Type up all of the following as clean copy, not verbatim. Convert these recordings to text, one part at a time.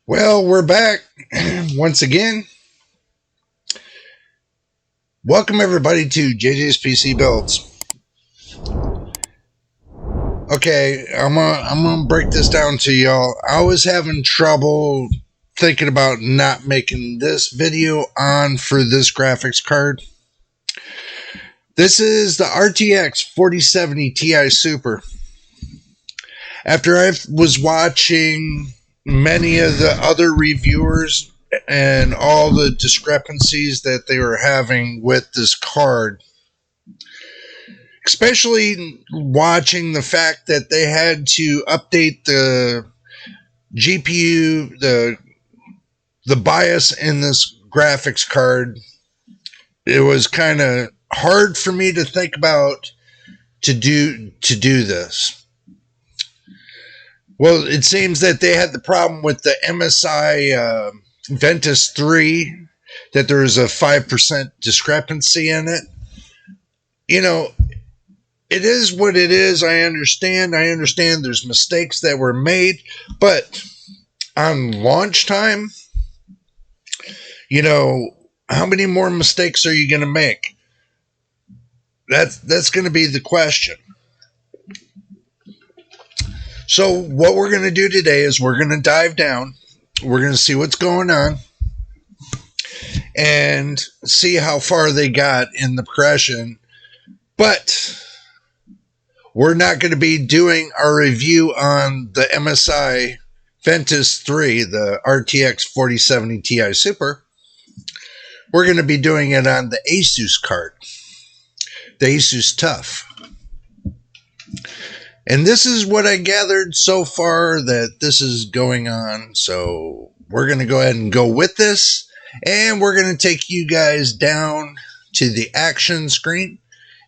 Well, we're back once again. Welcome everybody to JJ's PC Builds. Okay, I'm gonna break this down to y'all. I was having trouble thinking about not making this video on for this graphics card. This is the RTX 4070 Ti Super. After I was watching many of the other reviewers and all the discrepancies that they were having with this card, especially watching the fact that they had to update the GPU, the BIOS in this graphics card, it was kind of hard for me to think about to do this. Well, it seems that they had the problem with the MSI Ventus 3, that there was a 5% discrepancy in it. You know, it is what it is. I understand there's mistakes that were made, but on launch time, how many more mistakes are you going to make? That's going to be the question. So what we're going to do today is we're going to dive down. We're going to see what's going on and see how far they got in the progression. But we're not going to be doing our review on the MSI Ventus 3, the RTX 4070 Ti Super. We're going to be doing it on the Asus card, the Asus Tough. And this is what I gathered so far that this is going on. So we're going to go ahead and go with this. And we're going to take you guys down to the action screen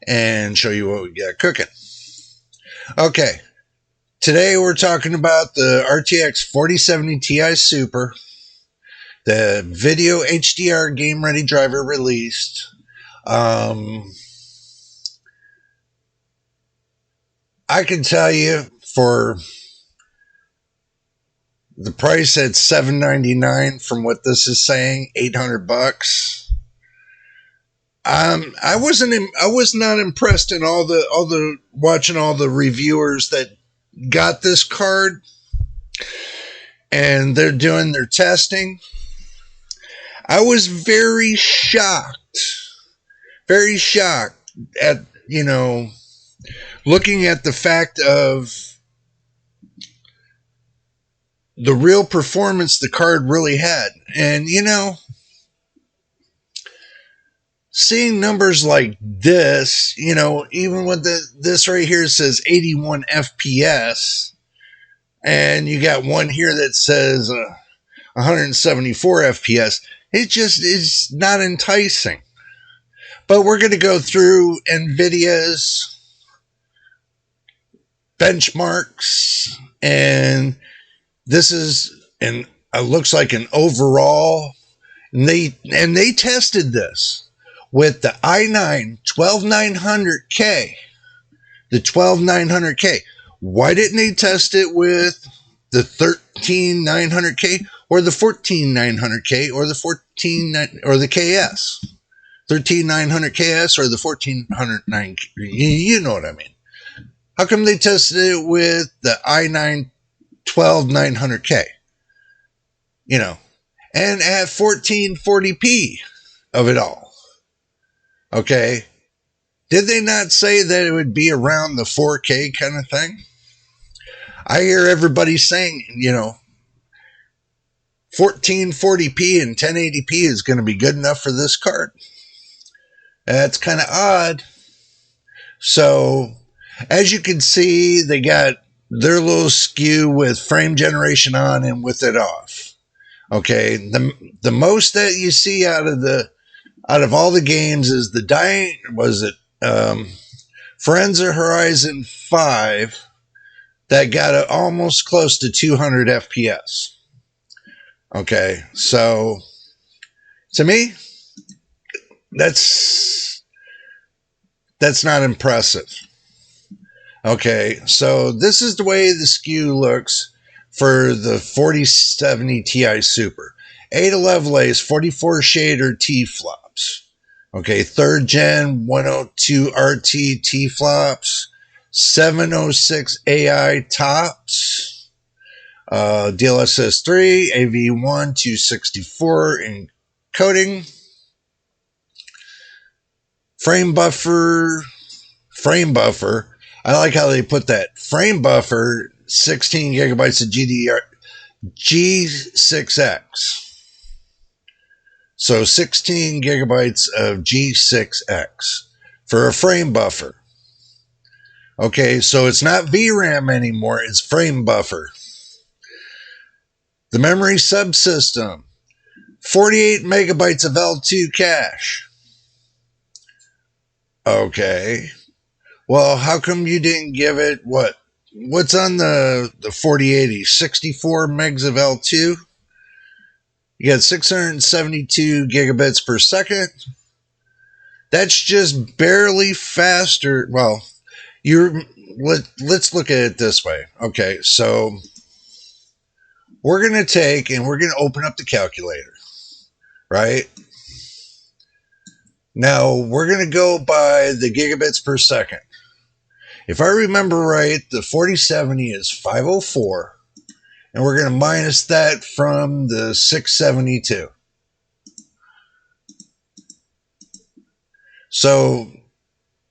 and show you what we got cooking. Okay. Today we're talking about the RTX 4070 Ti Super, the video HDR game ready driver released. I can tell you for the price at $799 from what this is saying, $800. I was not impressed in all the watching all the reviewers that got this card and they're doing their testing. I was very shocked at, looking at the fact of the real performance the card really had. And, seeing numbers like this, even with this right here says 81 FPS, and you got one here that says 174 FPS, it just is not enticing. But we're going to go through Nvidia's benchmarks, and this is it looks like an overall, and they tested this with the i9 12900K, the 12900K. Why didn't they test it with the 13900K or the 14900K or the KS, 13900KS or the 14900? You know what I mean. How come they tested it with the i9 12900K? And at 1440p of it all. Okay. Did they not say that it would be around the 4K kind of thing? I hear everybody saying, 1440p and 1080p is going to be good enough for this card. That's kind of odd. So, as you can see, they got their little skew with frame generation on and with it off. Okay, the most that you see out of all the games is the Forza Horizon 5 that got almost close to 200 FPS. Okay, so to me, that's not impressive. Okay, so this is the way the skew looks for the 4070 Ti Super. 8 of Lovelace 44 shader T flops. Okay, 3rd gen 102 RT T flops. 706 AI tops. DLSS 3, AV1 264 encoding. Frame buffer. I like how they put that. Frame buffer, 16 gigabytes of GDR G6X. So 16 gigabytes of G6X for a frame buffer. Okay, so it's not VRAM anymore, it's frame buffer. The memory subsystem, 48 megabytes of L2 cache. Okay. Well, how come you didn't give it what's on the 4080? 64 megs of L2? You got 672 gigabits per second. That's just barely faster. Well, let's look at it this way. Okay, so we're going to take and we're going to open up the calculator, right? Now, we're going to go by the gigabits per second. If I remember right, the 4070 is 504, and we're going to minus that from the 672. So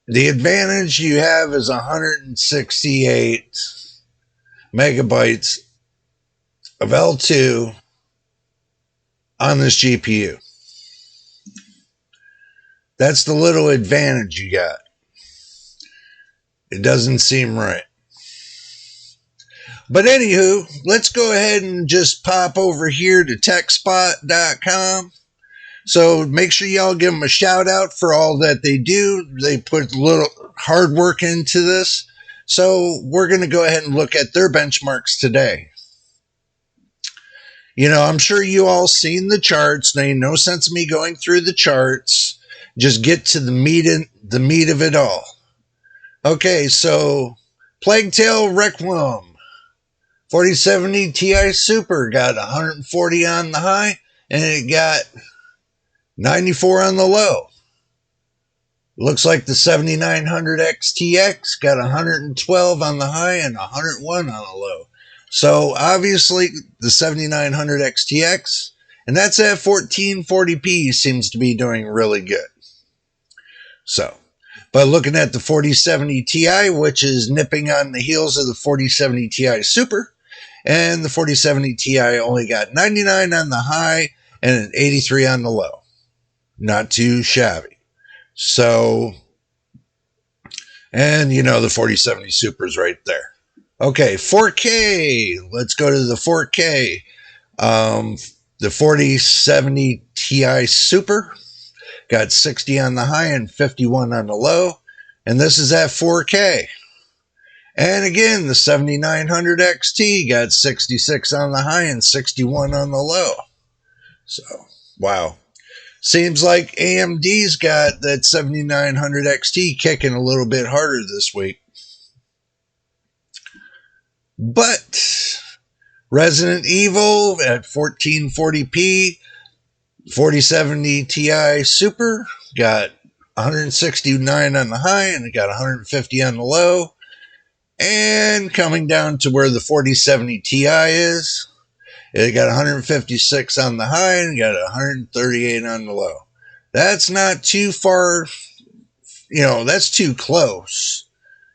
the advantage you have is 168 megabytes of L2 on this GPU. That's the little advantage you got. It doesn't seem right. But anywho, let's go ahead and just pop over here to techspot.com. So make sure y'all give them a shout out for all that they do. They put a little hard work into this. So we're going to go ahead and look at their benchmarks today. You know, I'm sure you all seen the charts. There ain't no sense of me going through the charts. Just get to the meat of it all. Okay, so Plague Tale Requiem 4070 Ti Super got 140 on the high, and it got 94 on the low. Looks like the 7900 XTX got 112 on the high and 101 on the low. So obviously the 7900 XTX, and that's at 1440p, seems to be doing really good. So, but looking at the 4070 Ti, which is nipping on the heels of the 4070 Ti Super, and the 4070 Ti only got 99 on the high and an 83 on the low. Not too shabby. So, and you know the 4070 Super's right there. Okay, 4K. Let's go to the 4K. The 4070 Ti Super got 60 on the high and 51 on the low. And this is at 4K. And again, the 7900 XT got 66 on the high and 61 on the low. So, wow. Seems like AMD's got that 7900 XT kicking a little bit harder this week. But Resident Evil at 1440p, 4070 Ti Super got 169 on the high and it got 150 on the low. And coming down to where the 4070 Ti is, it got 156 on the high and got 138 on the low. That's not too far, you know, that's too close,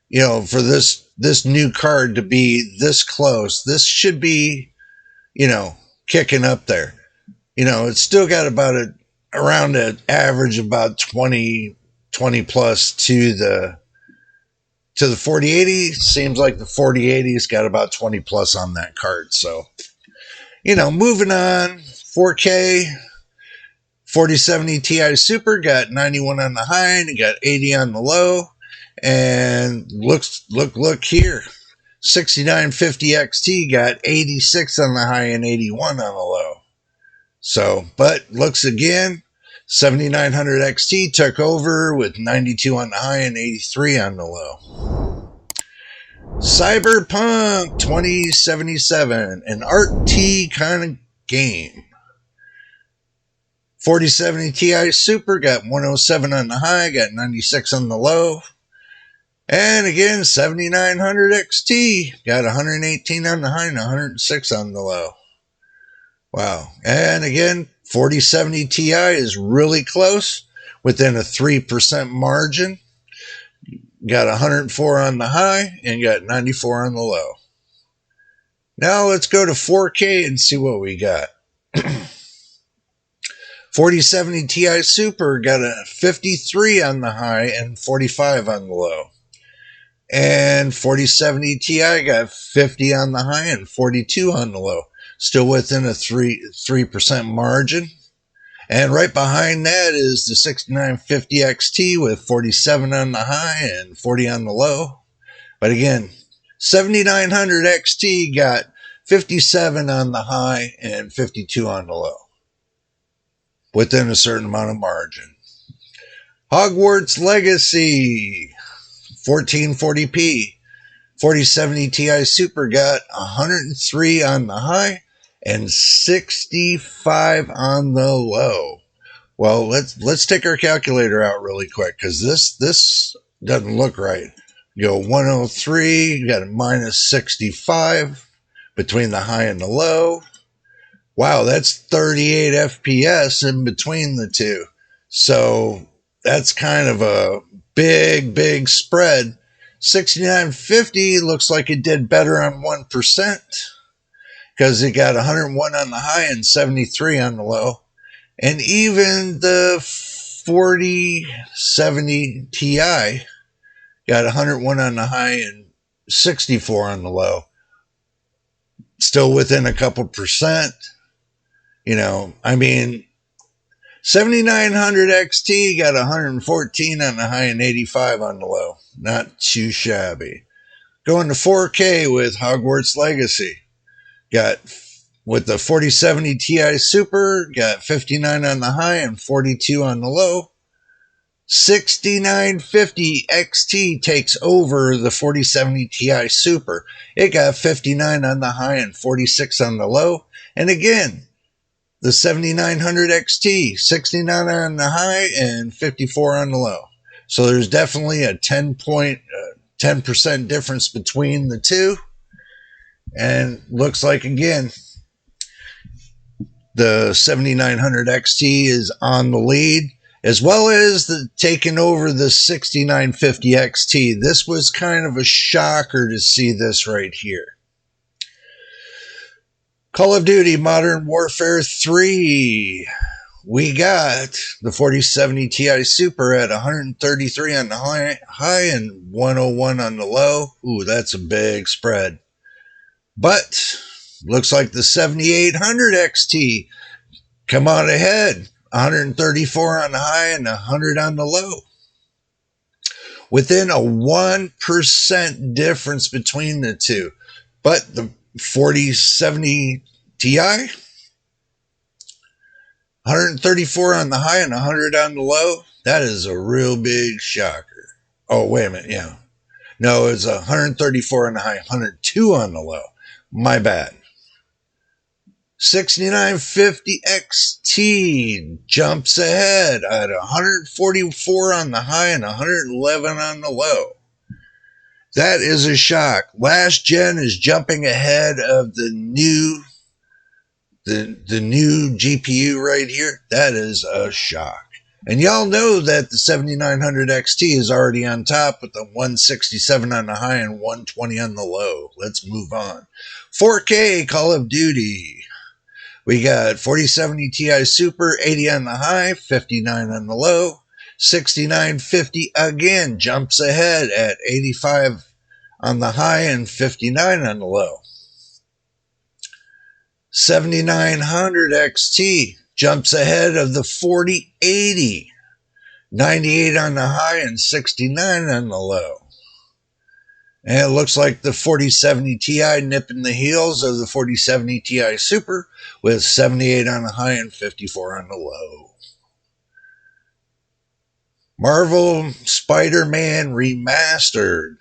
you know, for this new card to be this close. This should be, you know, kicking up there. You know, it's still got about around an average of about 20 plus to the 4080. Seems like the 4080's got about 20 plus on that card. So, you know, moving on, 4K, 4070 Ti Super got 91 on the high and it got 80 on the low. And look here, 6950 XT got 86 on the high and 81 on the low. So, but looks again, 7900 XT took over with 92 on the high and 83 on the low. Cyberpunk 2077, an RT kind of game. 4070 Ti Super got 107 on the high, got 96 on the low. And again, 7900 XT got 118 on the high and 106 on the low. Wow. And again, 4070 Ti is really close, within a 3% margin. Got 104 on the high and got 94 on the low. Now let's go to 4K and see what we got. 4070 Ti Super got a 53 on the high and 45 on the low. And 4070 Ti got 50 on the high and 42 on the low. Still within a 3% margin. And right behind that is the 6950 XT with 47 on the high and 40 on the low. But again, 7900 XT got 57 on the high and 52 on the low, within a certain amount of margin. Hogwarts Legacy 1440p 4070 Ti Super got 103 on the high and 65 on the low. Well, let's take our calculator out really quick, because this doesn't look right. You go 103, you got a minus 65 between the high and the low. Wow, that's 38 FPS in between the two. So that's kind of a big spread. 6950 looks like it did better on 1%, because it got 101 on the high and 73 on the low. And even the 4070 Ti got 101 on the high and 64 on the low. Still within a couple percent. You know, I mean, 7900 XT got 114 on the high and 85 on the low. Not too shabby. Going to 4K with Hogwarts Legacy. Got, with the 4070 Ti Super, got 59 on the high and 42 on the low. 6950 XT takes over the 4070 Ti Super. It got 59 on the high and 46 on the low. And again, the 7900 XT, 69 on the high and 54 on the low. So there's definitely a 10% difference between the two. And looks like, again, the 7900 XT is on the lead, as well as taking over the 6950 XT. This was kind of a shocker to see this right here. Call of Duty Modern Warfare 3. We got the 4070 Ti Super at 133 on the high and 101 on the low. Ooh, that's a big spread. But looks like the 7800 XT come out ahead. 134 on the high and 100 on the low. Within a 1% difference between the two. But the 4070 Ti, 134 on the high and 100 on the low. That is a real big shocker. Oh, wait a minute. Yeah. No, it's 134 on the high, 102 on the low. My bad. 6950 XT jumps ahead at 144 on the high and 111 on the low. That is a shock. Last gen is jumping ahead of the new GPU right here. That is a shock. And y'all know that the 7900 XT is already on top with the 167 on the high and 120 on the low. Let's move on. 4K Call of Duty. We got 4070 Ti Super, 80 on the high, 59 on the low. 6950 again jumps ahead at 85 on the high and 59 on the low. 7900 XT jumps ahead of the 4080, 98 on the high and 69 on the low. And it looks like the 4070 Ti nipping the heels of the 4070 Ti Super with 78 on the high and 54 on the low. Marvel Spider-Man Remastered.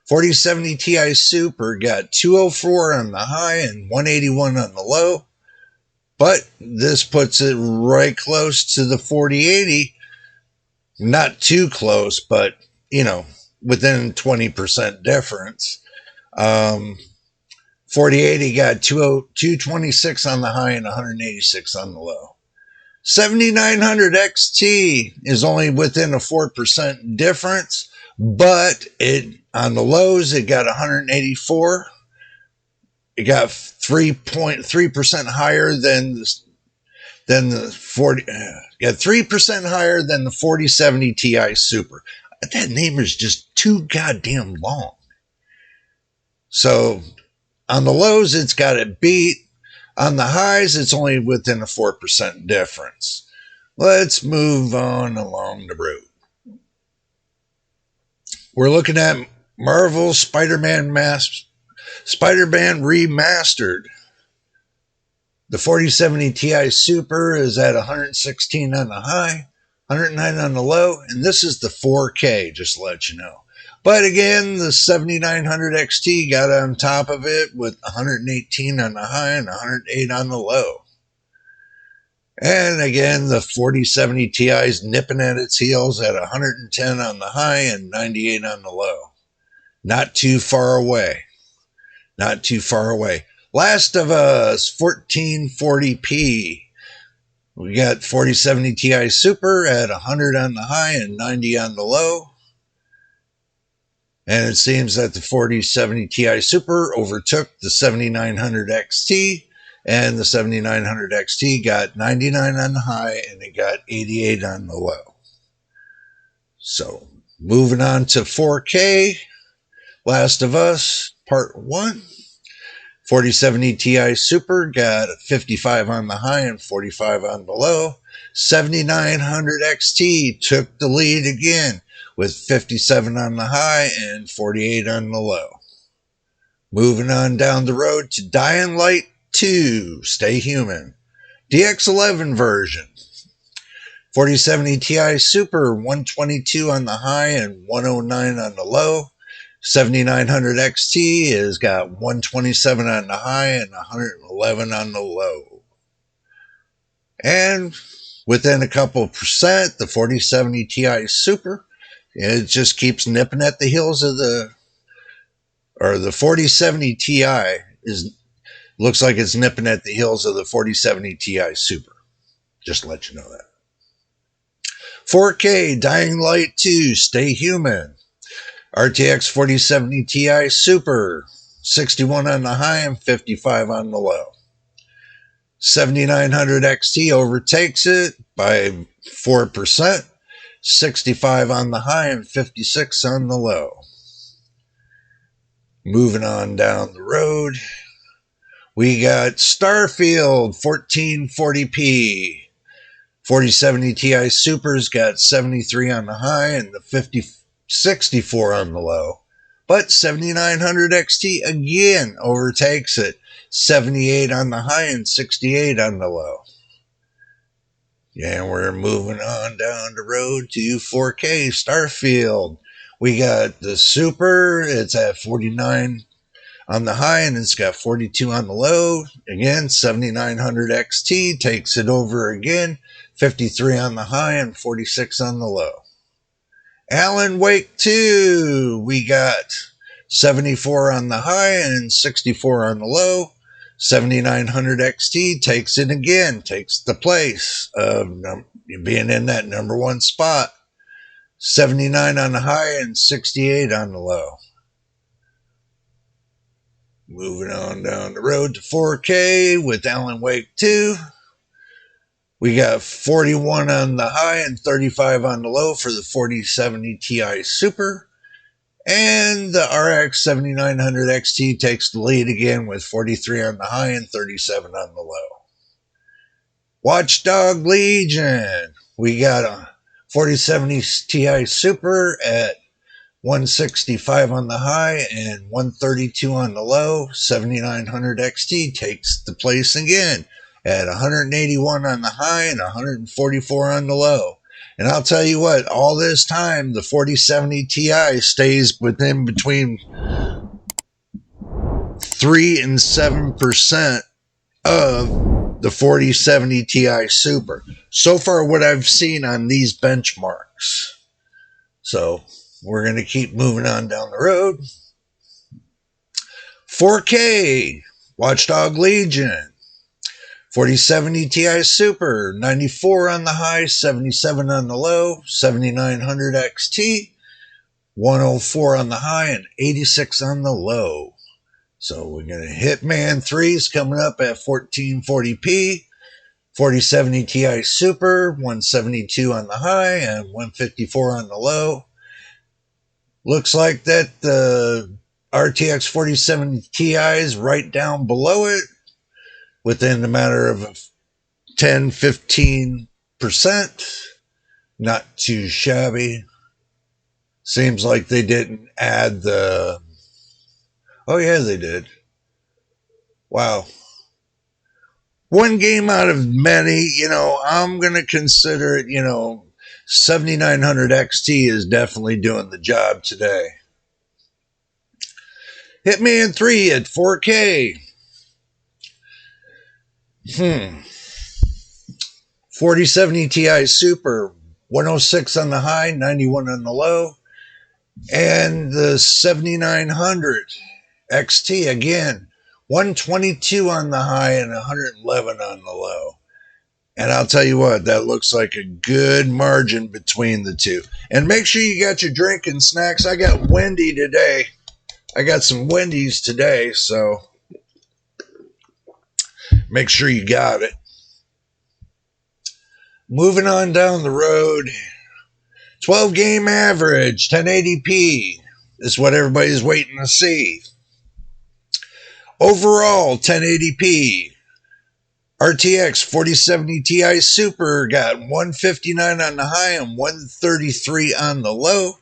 4070 Ti Super got 204 on the high and 181 on the low. But this puts it right close to the 4080. Not too close, but, within 20% difference. 4080 got 226 on the high and 186 on the low. 7900 XT is only within a 4% difference, but on the lows it got 184. It got 3.3% higher than the 40. Got 3% higher than the 4070 Ti Super. That name is just too goddamn long. So on the lows, it's got it beat. On the highs, it's only within a 4% difference. Let's move on along the road. We're looking at Marvel's Spider-Man Remastered. The 4070 Ti Super is at 116 on the high, 109 on the low, and this is the 4K, just to let you know. But again, the 7900 XT got on top of it with 118 on the high and 108 on the low. And again, the 4070 Ti is nipping at its heels at 110 on the high and 98 on the low. Not too far away. Not too far away. Last of Us 1440p. We got 4070 Ti Super at 100 on the high and 90 on the low. And it seems that the 4070 Ti Super overtook the 7900 XT, and the 7900 XT got 99 on the high and it got 88 on the low. So, moving on to 4K, Last of Us Part 1. 4070 Ti Super got 55 on the high and 45 on the low. 7900 XT took the lead again with 57 on the high and 48 on the low. Moving on down the road to Dying Light 2, Stay Human. DX11 version. 4070 Ti Super, 122 on the high and 109 on the low. 7900 XT has got 127 on the high and 111 on the low. And within a couple percent, the 4070 Ti Super, it just keeps nipping at the heels of the 4070 Ti looks like it's nipping at the heels of the 4070 Ti Super. Just to let you know that. 4K Dying Light 2, Stay Human. RTX 4070 Ti Super, 61 on the high and 55 on the low. 7900 XT overtakes it by 4%, 65 on the high and 56 on the low. Moving on down the road, we got Starfield 1440p. 4070 Ti Super's got 73 on the high and the 64 on the low. But 7900 XT again overtakes it. 78 on the high and 68 on the low. And we're moving on down the road to 4K Starfield. We got the Super, it's at 49 on the high and it's got 42 on the low. Again, 7900 XT takes it over again. 53 on the high and 46 on the low. Alan Wake 2, we got 74 on the high and 64 on the low. 7900 XT takes it again, takes the place of being in that number one spot. 79 on the high and 68 on the low. Moving on down the road to 4K with Alan Wake 2. We got 41 on the high and 35 on the low for the 4070 Ti Super. And the RX 7900 XT takes the lead again with 43 on the high and 37 on the low. Watchdog Legion. We got a 4070 Ti Super at 165 on the high and 132 on the low. 7900 XT takes the place again at 181 on the high and 144 on the low. And I'll tell you what, all this time, the 4070 Ti stays within between 3 and 7% of the 4070 Ti Super. So far, what I've seen on these benchmarks. So we're going to keep moving on down the road. 4K, Watchdog Legion, 4070 Ti Super, 94 on the high, 77 on the low, 7900 XT, 104 on the high, and 86 on the low. So we're going to Hitman 3's coming up at 1440p, 4070 Ti Super, 172 on the high, and 154 on the low. Looks like that the RTX 4070 Ti is right down below it within a matter of 10-15%. Not too shabby. Seems like they didn't add the... Oh yeah, they did. Wow. One game out of many, I'm going to consider it, 7900 XT is definitely doing the job today. Hitman 3 at 4K. 4070 Ti Super, 106 on the high, 91 on the low. And the 7900 XT, again, 122 on the high and 111 on the low. And I'll tell you what, that looks like a good margin between the two. And make sure you got your drink and snacks. I got Wendy today. I got some Wendy's today, so make sure you got it. Moving on down the road, 12 game average, 1080p is what everybody's waiting to see. Overall, 1080p. RTX 4070 Ti Super got 159 on the high and 133 on the low.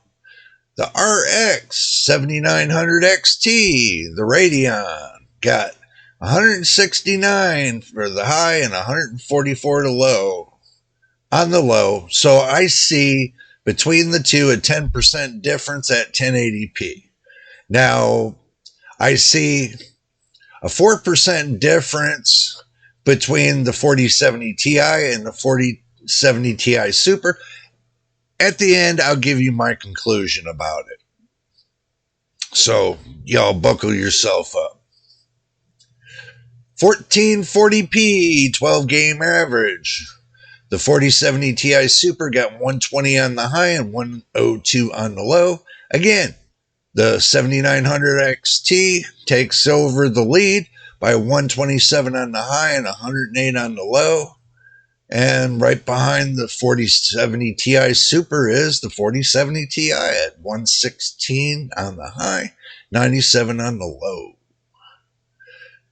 The RX 7900 XT, the Radeon, got 169 for the high and 144 on the low. So I see between the two a 10% difference at 1080p. Now, I see a 4% difference between the 4070 Ti and the 4070 Ti Super. At the end, I'll give you my conclusion about it. So, y'all buckle yourself up. 1440p, 12 game average. The 4070 Ti Super got 120 on the high and 102 on the low. Again, the 7900 XT takes over the lead by 127 on the high and 108 on the low. And right behind the 4070 Ti Super is the 4070 Ti at 116 on the high, 97 on the low.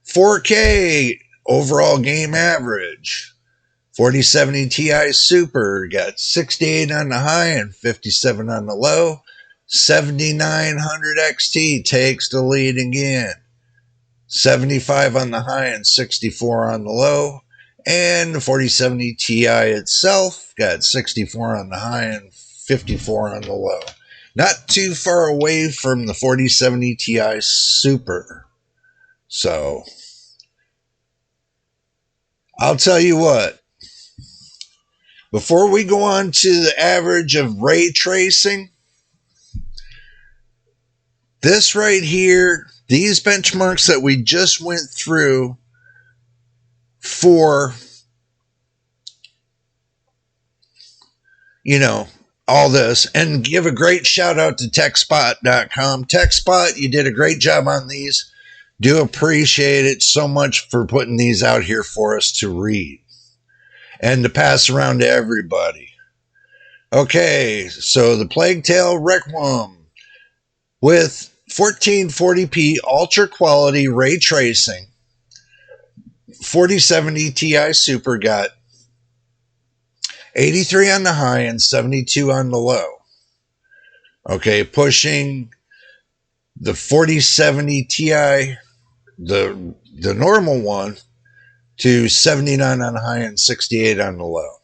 4K overall game average. 4070 Ti Super got 68 on the high and 57 on the low. 7900 XT takes the lead again. 75 on the high and 64 on the low. And the 4070 Ti itself got 64 on the high and 54 on the low. Not too far away from the 4070 Ti Super. So, I'll tell you what. Before we go on to the average of ray tracing, this right here, these benchmarks that we just went through for, all this, and give a great shout out to techspot.com. TechSpot, you did a great job on these. Do appreciate it so much for putting these out here for us to read and to pass around to everybody. Okay, so the Plague Tale Requiem with 1440p ultra quality ray tracing. 4070 Ti Super got 83 on the high and 72 on the low. Okay, pushing the 4070 Ti, the normal one, to 79 on the high and 68 on the low.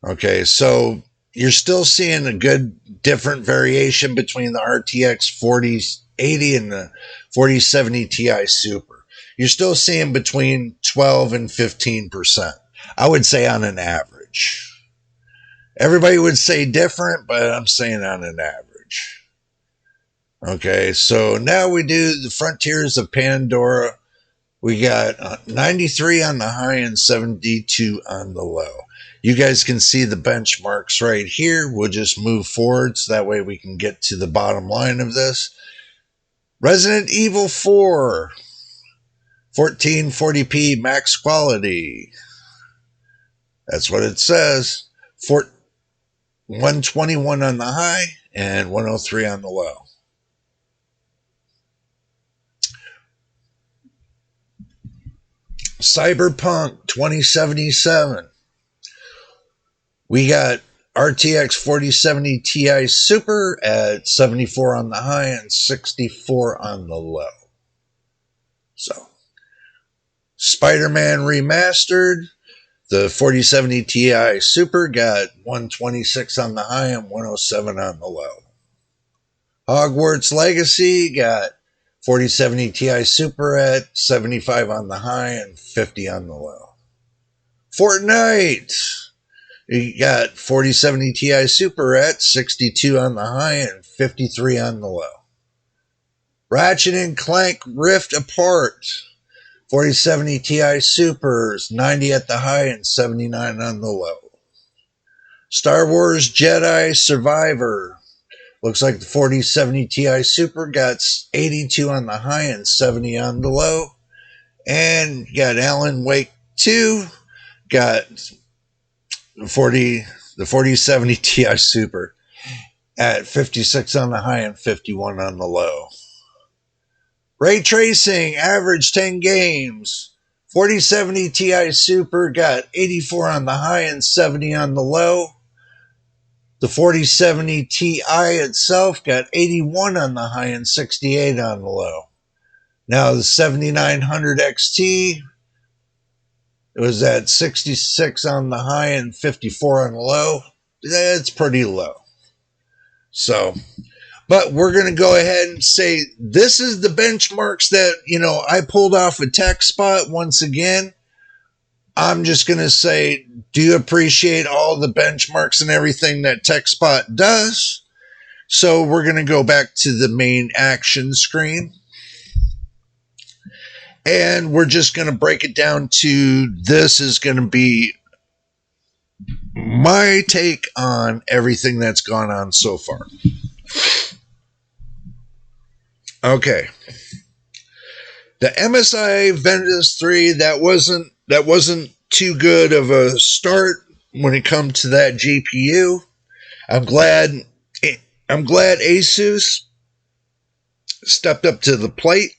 Okay, so you're still seeing a good different variation between the RTX 4080 and the 4070 Ti Super. You're still seeing between 12 and 15%. I would say on an average. Everybody would say different, but I'm saying on an average. Okay, so now we do the Frontiers of Pandora. We got 93 on the high and 72 on the low. You guys can see the benchmarks right here. We'll just move forward so that way we can get to the bottom line of this. Resident Evil 4, 1440p max quality. That's what it says. 121 on the high and 103 on the low. Cyberpunk 2077. We got RTX 4070 Ti Super at 74 on the high and 64 on the low. So, Spider-Man Remastered. The 4070 Ti Super got 126 on the high and 107 on the low. Hogwarts Legacy got 4070 Ti Super at 75 on the high and 50 on the low. Fortnite, you got 4070 Ti Super at 62 on the high and 53 on the low. Ratchet and Clank Rift Apart, 4070 Ti Supers, 90 at the high and 79 on the low. Star Wars Jedi Survivor, looks like the 4070 Ti Super got 82 on the high and 70 on the low. And you got Alan Wake 2, got the 4070 Ti Super at 56 on the high and 51 on the low. Ray Tracing, average 10 games. 4070 Ti Super got 84 on the high and 70 on the low. The 4070 Ti itself got 81 on the high and 68 on the low. Now the 7900 XT, it was at 66 on the high and 54 on the low. That's pretty low. So, but we're going to go ahead and say this is the benchmarks that, I pulled off a tech spot once again. I'm just going to say, do appreciate all the benchmarks and everything that TechSpot does. So we're going to go back to the main action screen. And we're just going to break it down to this is going to be my take on everything that's gone on so far. Okay. The MSI Ventus 3, that wasn't too good of a start when it comes to that GPU. I'm glad Asus stepped up to the plate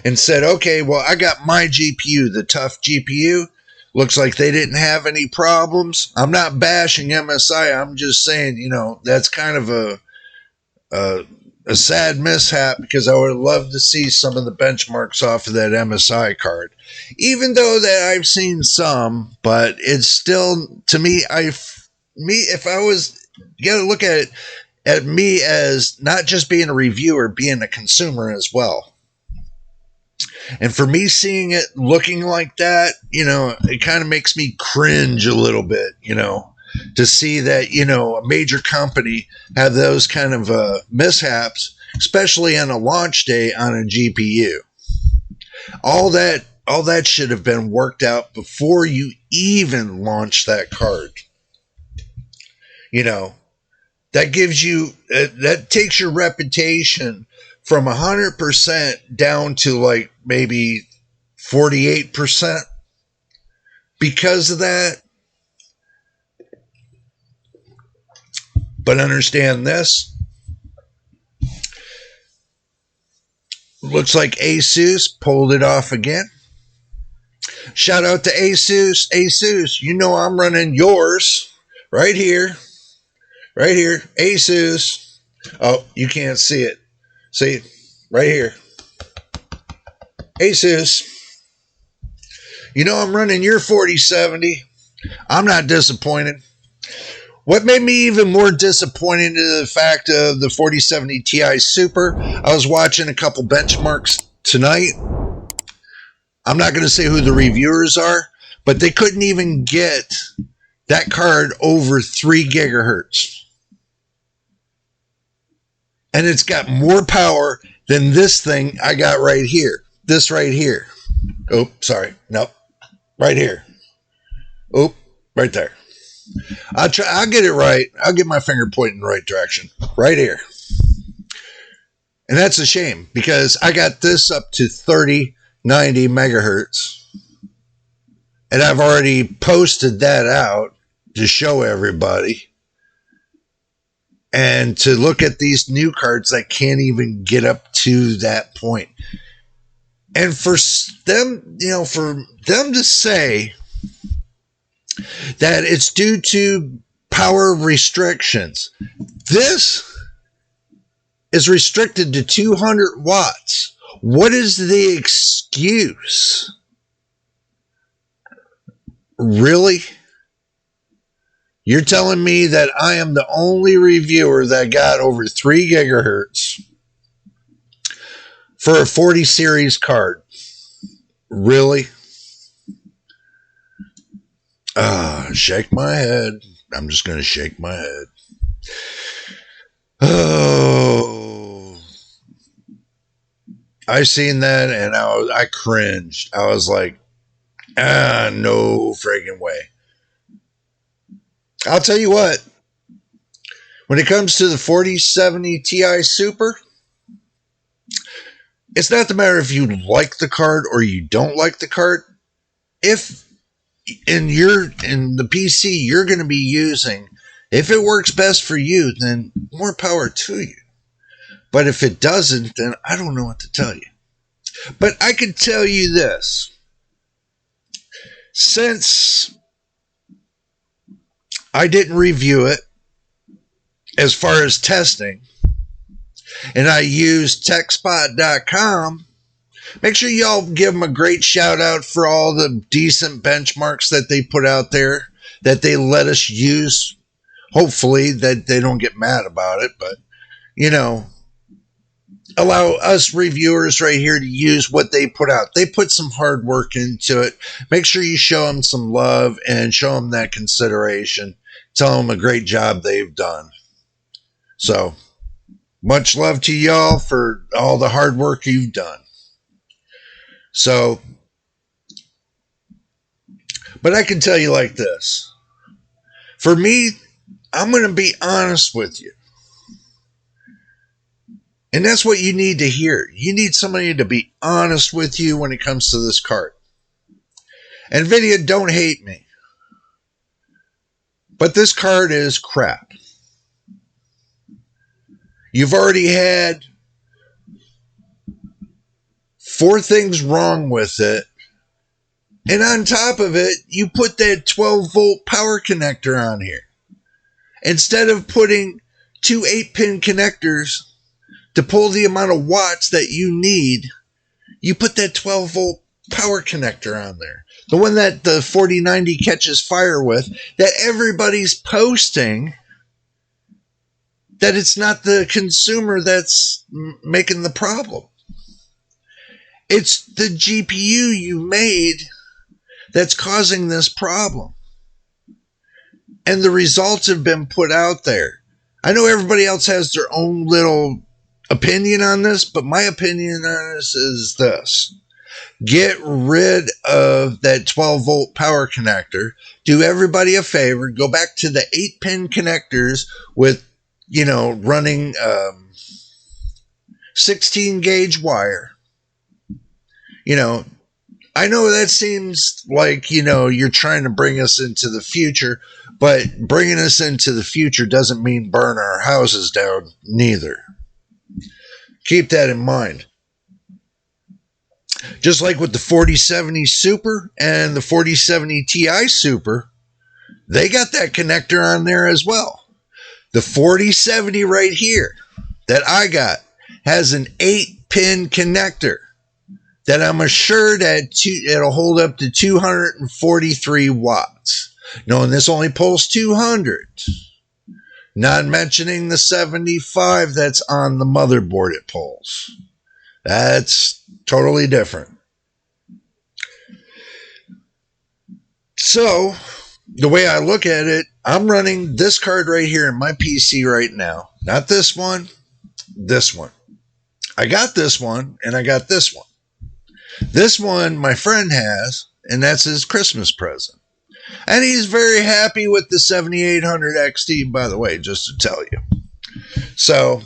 and said, okay, well, I got my GPU, the tough GPU. Looks like they didn't have any problems. I'm not bashing MSI. I'm just saying, that's kind of a sad mishap because I would have loved to see some of the benchmarks off of that MSI card. Even though that I've seen some, but it's still, to me, if I was, you got to look at me as not just being a reviewer, being a consumer as well. And for me seeing it looking like that, it kind of makes me cringe a little bit, to see that, a major company have those kind of mishaps, especially on a launch day on a GPU. All that should have been worked out before you even launch that card. That gives you, that takes your reputation from 100% down to like maybe 48% because of that. But understand this. Looks like Asus pulled it off again. Shout out to Asus. Asus, I'm running yours right here. Right here. Asus. Oh, you can't see it. See, right here. Asus. I'm running your 4070. I'm not disappointed. What made me even more disappointed is the fact of the 4070 Ti Super. I was watching a couple benchmarks tonight. I'm not going to say who the reviewers are, but they couldn't even get that card over 3 gigahertz. And it's got more power than this thing I got right here. This right here. Oh, sorry. Nope. Right here. Oh, right there. I'll get it right. I'll get my finger pointing in the right direction. Right here. And that's a shame because I got this up to 3090 megahertz. And I've already posted that out to show everybody. And to look at these new cards that can't even get up to that point. And for them, to say that it's due to power restrictions. This is restricted to 200 watts. What is the excuse? Really? You're telling me that I am the only reviewer that got over 3 gigahertz for a 40 series card? Really? Shake my head. I'm just going to shake my head. Oh. I seen that and I cringed. I was like, no friggin' way. I'll tell you what, when it comes to the 4070 Ti Super, it's not the matter if you like the card or you don't like the card. If in the PC you're going to be using, if it works best for you, then more power to you. But if it doesn't, then I don't know what to tell you. But I can tell you this. Since I didn't review it as far as testing, and I used techspot.com, make sure y'all give them a great shout out for all the decent benchmarks that they put out there, that they let us use. Hopefully that they don't get mad about it, but, allow us reviewers right here to use what they put out. They put some hard work into it. Make sure you show them some love and show them that consideration. Tell them a great job they've done. So, much love to y'all for all the hard work you've done. So, but I can tell you like this. For me, I'm going to be honest with you. And that's what you need to hear. You need somebody to be honest with you when it comes to this card. Nvidia, don't hate me. But this card is crap. You've already had 4 things wrong with it. And on top of it, you put that 12-volt power connector on here. Instead of putting 2 8-pin connectors to pull the amount of watts that you need, you put that 12-volt power connector on there. The one that the 4090 catches fire with, that everybody's posting that it's not the consumer that's making the problem. It's the GPU you made that's causing this problem. And the results have been put out there. I know everybody else has their own little opinion on this, but my opinion on this is this. Get rid of that 12-volt power connector. Do everybody a favor. Go back to the 8-pin connectors with, running 16-gauge wire. I know that seems like, you're trying to bring us into the future, but bringing us into the future doesn't mean burn our houses down neither. Keep that in mind. Just like with the 4070 Super and the 4070 Ti Super, they got that connector on there as well. The 4070 right here that I got has an 8-pin connector that I'm assured that it'll hold up to 243 watts. knowing this only pulls 200. Not mentioning the 75 that's on the motherboard it pulls. That's totally different. So, the way I look at it, I'm running this card right here in my PC right now. Not this one, this one. I got this one, and I got this one. This one my friend has, and that's his Christmas present. And he's very happy with the 7800 XT, by the way, just to tell you. So,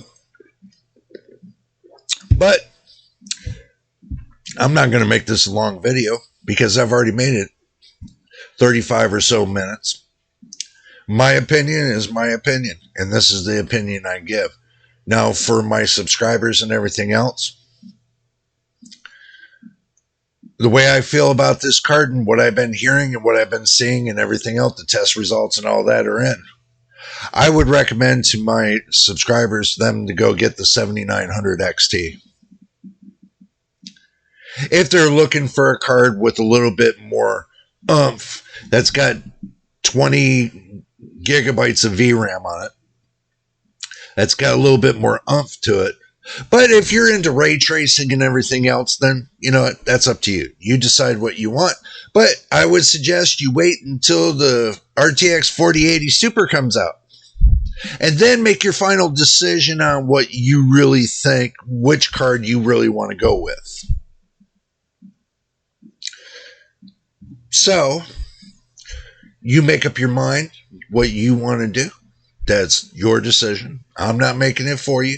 but I'm not going to make this a long video because I've already made it 35 or so minutes. My opinion is my opinion, and this is the opinion I give. Now, for my subscribers and everything else, the way I feel about this card and what I've been hearing and what I've been seeing and everything else, the test results and all that are in, I would recommend to my subscribers them to go get the 7900 XT. If they're looking for a card with a little bit more oomph, that's got 20 gigabytes of VRAM on it, that's got a little bit more oomph to it. But if you're into ray tracing and everything else, then, you know what, that's up to you. You decide what you want. But I would suggest you wait until the RTX 4080 Super comes out. And then make your final decision on what you really think, which card you really want to go with. So, you make up your mind what you want to do. That's your decision. I'm not making it for you.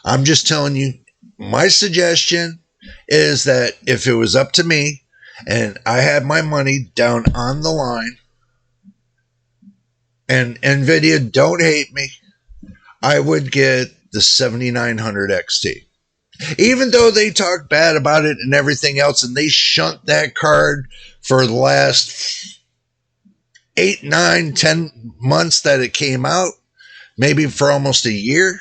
I'm just telling you, my suggestion is that if it was up to me and I had my money down on the line, and Nvidia, don't hate me, I would get the 7900 XT. Even though they talk bad about it and everything else, and they shunt that card for the last 8, 9, 10 months that it came out, maybe for almost a year,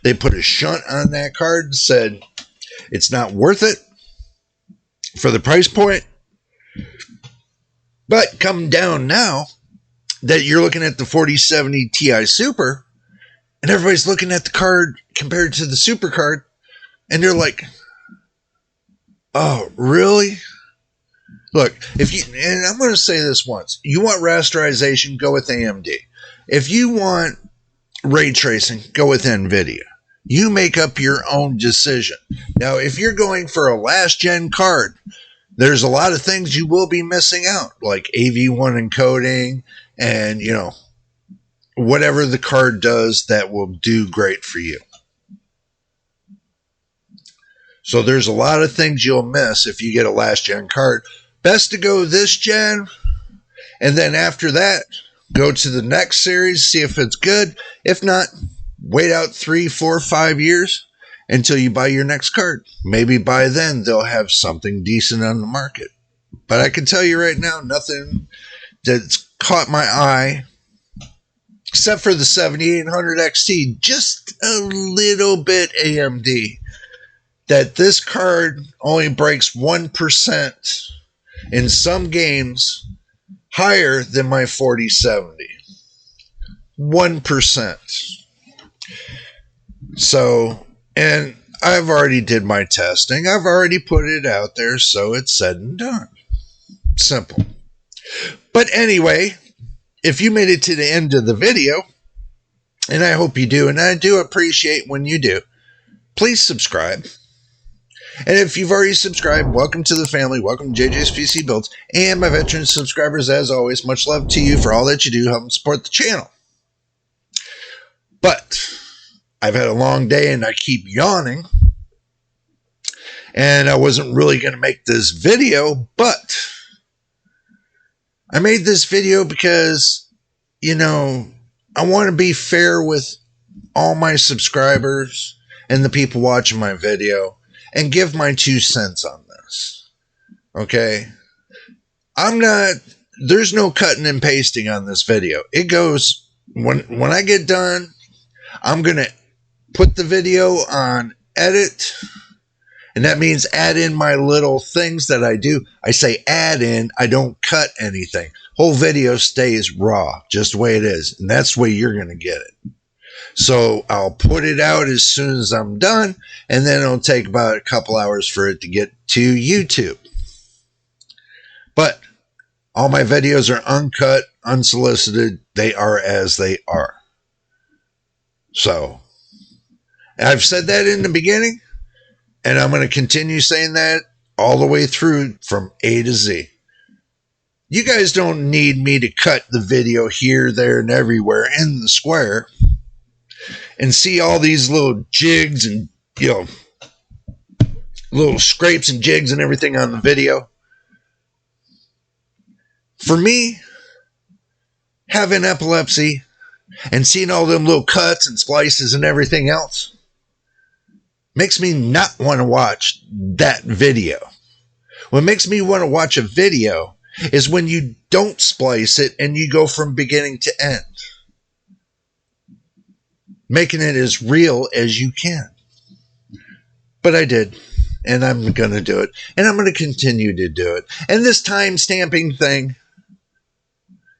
they put a shunt on that card and said it's not worth it for the price point. But come down now that you're looking at the 4070 Ti Super, and everybody's looking at the card compared to the Super card, and they're like, oh, really? Look, if you, and I'm going to say this once, you want rasterization, go with AMD. If you want ray tracing, go with Nvidia. You make up your own decision. Now, if you're going for a last-gen card, there's a lot of things you will be missing out, like AV1 encoding and, you know, whatever the card does that will do great for you. So there's a lot of things you'll miss if you get a last-gen card. Best to go this gen, and then after that, go to the next series, see if it's good. If not, wait out 3, 4, 5 years until you buy your next card. Maybe by then they'll have something decent on the market. But I can tell you right now, nothing that's caught my eye, except for the 7800 XT, just a little bit AMD, that this card only breaks 1% in some games higher than my 4070. 1%. So, and I've already did my testing. I've already put it out there, so it's said and done. Simple. But anyway, if you made it to the end of the video, and I hope you do, and I do appreciate when you do, please subscribe. And if you've already subscribed, welcome to the family. Welcome to JJ's PC Builds. And my veteran subscribers, as always, much love to you for all that you do, help support the channel. But I've had a long day and I keep yawning. And I wasn't really going to make this video, but I made this video because, you know, I want to be fair with all my subscribers and the people watching my video and give my 2 cents on this. Okay? There's no cutting and pasting on this video. It goes, when I get done, I'm going to put the video on edit, And that means add in my little things that I do. I say add in, I don't cut anything. Whole video stays raw, just the way it is. And that's the way you're going to get it. So I'll put it out as soon as I'm done, and then it'll take about a couple hours for it to get to YouTube. But all my videos are uncut, unsolicited. They are as they are. So I've said that in the beginning, and I'm going to continue saying that all the way through from A to Z. You guys don't need me to cut the video here, there, and everywhere in the square and see all these little jigs and, little scrapes and jigs and everything on the video. For me, having epilepsy and seeing all them little cuts and splices and everything else makes me not want to watch that video. What makes me want to watch a video is when you don't splice it and you go from beginning to end, making it as real as you can. But I did, and I'm going to do it, and I'm going to continue to do it. And this time stamping thing,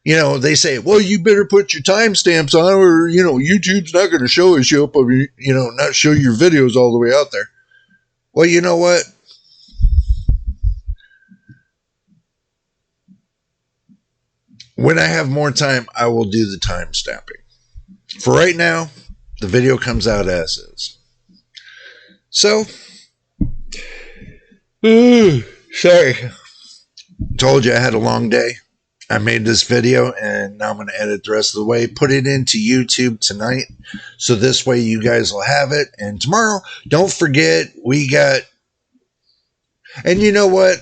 they say, well, you better put your timestamps on, or, YouTube's not going to show us you up, or, not show your videos all the way out there. Well, you know what? When I have more time, I will do the time stamping. For right now, the video comes out as is. So, sorry. Told you I had a long day. I made this video, and now I'm going to edit the rest of the way, put it into YouTube tonight, so this way you guys will have it. And tomorrow, don't forget, we got, and you know what?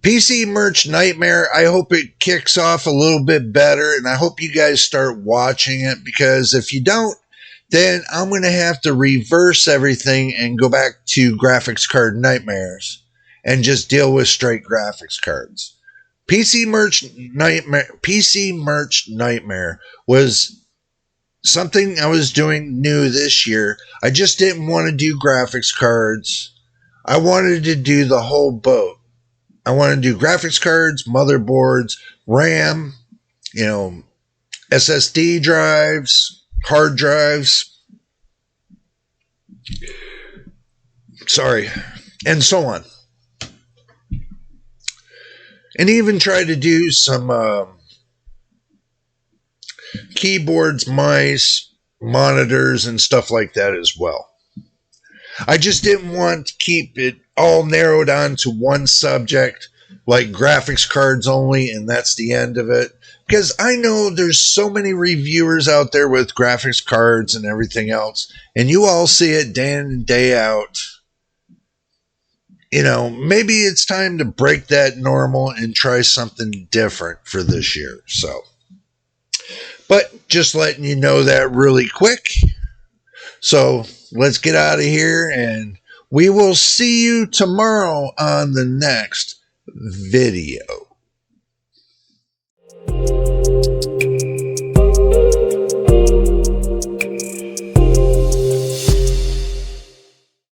PC Merch Nightmare, I hope it kicks off a little bit better, and I hope you guys start watching it, because if you don't, then I'm going to have to reverse everything and go back to graphics card nightmares and just deal with straight graphics cards. PC Merch Nightmare was something I was doing new this year. I just didn't want to do graphics cards. I wanted to do the whole boat. I want to do graphics cards, motherboards, RAM, SSD drives, hard drives. Sorry. And so on. And even try to do some keyboards, mice, monitors, and stuff like that as well. I just didn't want to keep it all narrowed on to one subject, like graphics cards only, and that's the end of it. Because I know there's so many reviewers out there with graphics cards and everything else, and you all see it day in and day out. Maybe it's time to break that normal and try something different for this year. So, but just letting you know that really quick. So let's get out of here, and we will see you tomorrow on the next video.